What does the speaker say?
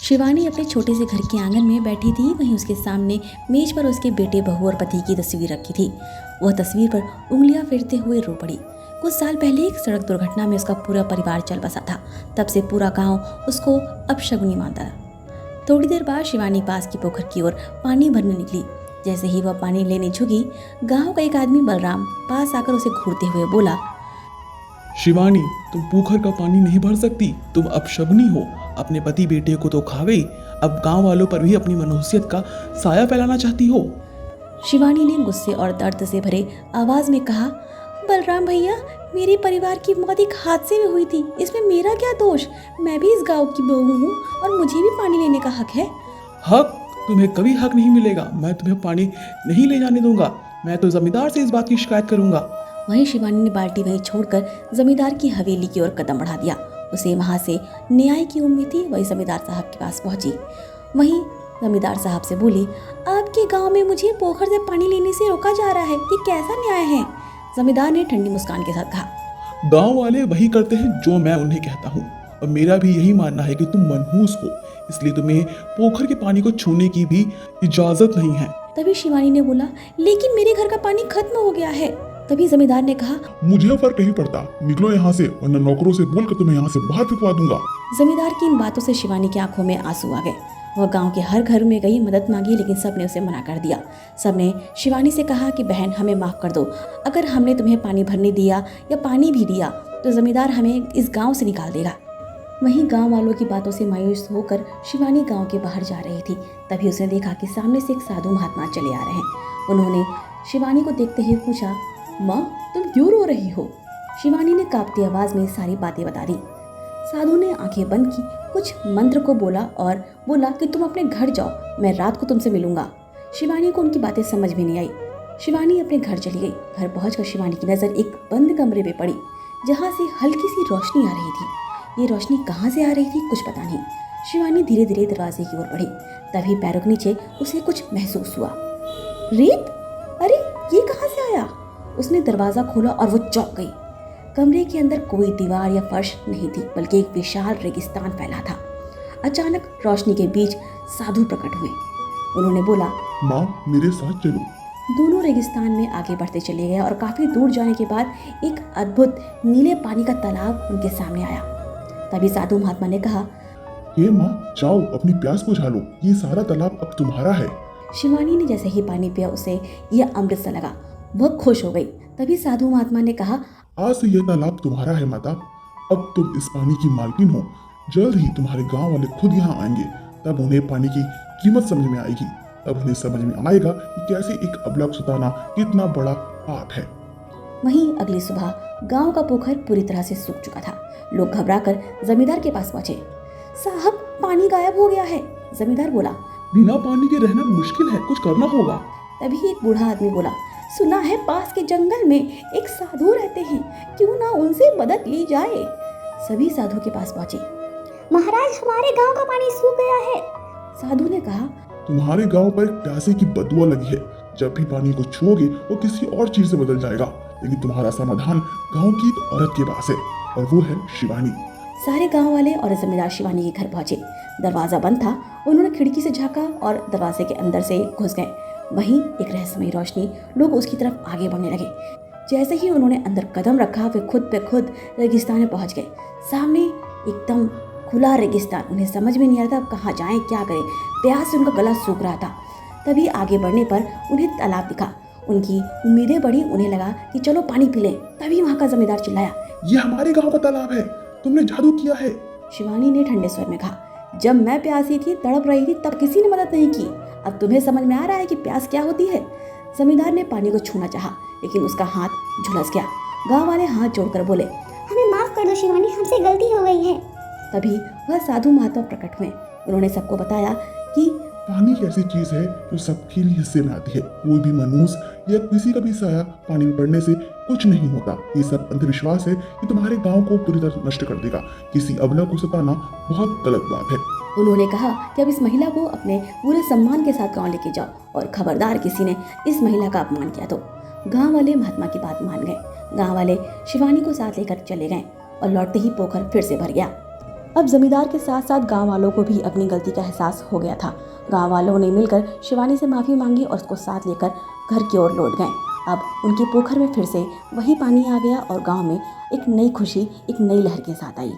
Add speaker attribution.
Speaker 1: शिवानी अपने छोटे से घर के आंगन में बैठी थी। वहीं उसके सामने मेज पर उसके बेटे, बहू और पति की तस्वीर रखी थी। वह तस्वीर पर उंगलियां फेरते हुए रो पड़ी। कुछ साल पहले एक सड़क दुर्घटना में उसका पूरा परिवार चल बसा था। तब से पूरा गांव उसको अपशगुनी मानता था। थोड़ी देर बाद शिवानी पास की पोखर की ओर पानी भरने निकली। जैसे ही वह पानी लेने झुकी, गांव का एक आदमी बलराम पास आकर उसे घूरते हुए बोला,
Speaker 2: शिवानी, तुम पोखर का पानी नहीं भर सकती। तुम अपशगुनी हो। अपने पति बेटे को तो खा गई, अब गांव वालों पर भी अपनी मनुष्यत का साया फैलाना चाहती हो।
Speaker 1: शिवानी ने गुस्से और दर्द से भरे आवाज में कहा, बलराम भैया, मेरे परिवार की मौत एक हादसे में हुई थी। इसमें मेरा क्या दोष? मैं भी इस गांव की बहू हूँ और मुझे भी पानी लेने का हक है।
Speaker 2: हक? तुम्हें कभी हक नहीं मिलेगा। मैं तुम्हें पानी नहीं ले जाने दूंगा। मैं तो जमींदार से इस बात की शिकायत करूंगा।
Speaker 1: वहीं शिवानी ने बाल्टी वहीं छोड़कर जमींदार की हवेली की ओर कदम बढ़ा दिया। उसे वहां से न्याय की उम्मीद थी। वही जमींदार साहब के पास पहुंची। वहीं जमींदार साहब से बोली, आपके गांव में मुझे पोखर से पानी लेने से रोका जा रहा है, ये कैसा न्याय है? जमींदार ने ठंडी मुस्कान के साथ कहा,
Speaker 2: गांव वाले वही करते हैं जो मैं उन्हें कहता हूँ, और मेरा भी यही मानना है कि तुम मनहूस हो, इसलिए तुम्हें पोखर के पानी को छूने की भी इजाजत नहीं है।
Speaker 1: तभी शिवानी ने बोला, लेकिन मेरे घर का पानी खत्म हो गया है। तभी जमींदार ने कहा,
Speaker 3: मुझे फर्क नहीं पड़ता, निकलो यहाँ से, वरना नौकरों से बोलकर तुम्हें यहाँ से बाहर फिकवा दूंगा।
Speaker 1: जमींदार की इन बातों से शिवानी की आंखों में आंसू आ गए। वह गांव के हर घर में गई, मदद मांगी, लेकिन सबने उसे मना कर दिया। सबने शिवानी से कहा कि बहन, हमें माफ कर दो। अगर हमने तुम्हें पानी भरने दिया या पानी भी दिया तो जमींदार हमें इस गांव से निकाल देगा। वहीं गांव वालों की बातों से मायूस होकर शिवानी गांव के बाहर जा रही थी। तभी उसने देखा कि सामने से एक साधु महात्मा चले आ रहे हैं। उन्होंने शिवानी को देखते ही पूछा, माँ, तुम क्यों रो रही हो? शिवानी ने कांपती आवाज में सारी बातें बता दी। साधु ने आंखें बंद की, कुछ मंत्र को बोला और बोला कि तुम अपने घर जाओ, मैं रात को तुमसे मिलूंगा। शिवानी को उनकी बातें समझ में नहीं आई। शिवानी अपने घर चली गई। घर पहुंचकर शिवानी की नजर एक बंद कमरे में पड़ी, जहां से हल्की सी रोशनी आ रही थी। ये रोशनी कहाँ से आ रही थी कुछ पता नहीं। शिवानी धीरे धीरे दरवाजे की ओर बढ़ी। तभी पैरों के नीचे उसे कुछ महसूस हुआ। रेत? अरे ये कहाँ से आया? उसने दरवाजा खोला और वो चौंक गई। कमरे के अंदर कोई दीवार या फर्श नहीं थी, बल्कि एक विशाल रेगिस्तान फैला था। अचानक रोशनी के बीच साधु प्रकट हुए। उन्होंने बोला,
Speaker 3: माँ, मेरे साथ चलो।
Speaker 1: दोनों रेगिस्तान में आगे बढ़ते चले गए और काफी दूर जाने के बाद एक अद्भुत नीले पानी का तालाब उनके सामने आया। तभी साधु महात्मा ने कहा,
Speaker 3: हे माँ, जाओ अपनी प्यास बुझा लो, ये सारा तालाब अब तुम्हारा है।
Speaker 1: शिवानी ने जैसे ही पानी पिया, उसे यह अमृत सा लगा। वह खुश हो गई। तभी साधु महात्मा ने कहा,
Speaker 3: आज से यह तालाब तुम्हारा है माता। अब तुम इस पानी की मालकिन हो। जल्द ही तुम्हारे गांव वाले खुद यहाँ आएंगे। तब उन्हें पानी की कीमत समझ में आएगी। तब उन्हें समझ में आएगा कि कैसे एक अबला को सताना कितना बड़ा पाप है।
Speaker 1: वहीं अगली सुबह गांव का पोखर पूरी तरह से सूख चुका था। लोग घबराकर जमींदार के पास पहुंचे। साहब, पानी गायब हो गया है। जमींदार बोला,
Speaker 2: बिना पानी के रहना मुश्किल है, कुछ करना होगा।
Speaker 1: तभी एक बूढ़ा आदमी बोला, सुना है पास के जंगल में एक साधु रहते हैं, क्यों ना उनसे मदद ली जाए। सभी साधु के पास पहुंचे।
Speaker 4: महाराज, हमारे गांव का पानी सूख गया है।
Speaker 1: साधु ने कहा,
Speaker 3: तुम्हारे गांव पर एक प्यासे की बदुआ लगी है। जब भी पानी को छुओगे वो किसी और चीज से बदल जाएगा। लेकिन तुम्हारा समाधान गांव की एक औरत के पास है, और वो है शिवानी।
Speaker 1: सारे गांव वाले और जमींदार शिवानी के घर पहुंचे। दरवाजा बंद था। उन्होंने खिड़की से झांका और दरवाजे के अंदर से घुस गए। वहीं एक रहस्यमयी रोशनी, लोग उसकी तरफ आगे बढ़ने लगे। जैसे ही उन्होंने अंदर कदम रखा, वे खुद पे खुद रेगिस्तान में पहुंच गए। सामने एकदम खुला रेगिस्तान। उन्हें समझ में नहीं आ रहा था कहाँ जाएं, क्या करें। प्यास से उनका गला सूख रहा था। तभी आगे बढ़ने पर उन्हें तालाब दिखा। उनकी उम्मीदें बढ़ी। उन्हें लगा कि चलो पानी पी लें। तभी वहाँ का जमींदार चिल्लाया,
Speaker 3: ये हमारे गांव का तालाब है, तुमने जादू किया है।
Speaker 1: शिवानी ने ठंडे स्वर में कहा, जब मैं प्यासी थी, तड़प रही थी, तब किसी ने मदद नहीं की। अब तुम्हें समझ में आ रहा है कि प्यास क्या होती है। जमींदार ने पानी को छूना चाहा, लेकिन उसका हाथ झुलस गया। गांव वाले हाथ जोड़कर बोले,
Speaker 4: हमें माफ कर दो शिवानी, हमसे गलती हो गई है।
Speaker 1: तभी वह साधु महात्मा प्रकट हुए। उन्होंने सबको बताया कि
Speaker 3: पानी एक ऐसी चीज है जो सबके लिए हिस्से में आती है। कोई भी मनुष्य या किसी का भी साया पानी में पड़ने से कुछ नहीं होता। ये सब अंधविश्वास है कि तुम्हारे गांव को पूरी तरह नष्ट कर देगा। किसी अबला को सताना बहुत गलत बात है।
Speaker 1: उन्होंने कहा कि अब इस महिला को अपने पूरे सम्मान के साथ गांव लेके जाओ, और खबरदार किसी ने इस महिला का अपमान किया तो। गांव वाले महात्मा की बात मान गए। गांव वाले शिवानी को साथ लेकर चले गए और लौटते ही पोखर फिर से भर गया। अब जमींदार के साथ साथ गांव वालों को भी अपनी गलती का एहसास हो गया था। गांव वालों ने मिलकर शिवानी से माफ़ी मांगी और उसको साथ लेकर घर की ओर लौट गए। अब उनके पोखर में फिर से वही पानी आ गया और गांव में एक नई खुशी, एक नई लहर के साथ आई।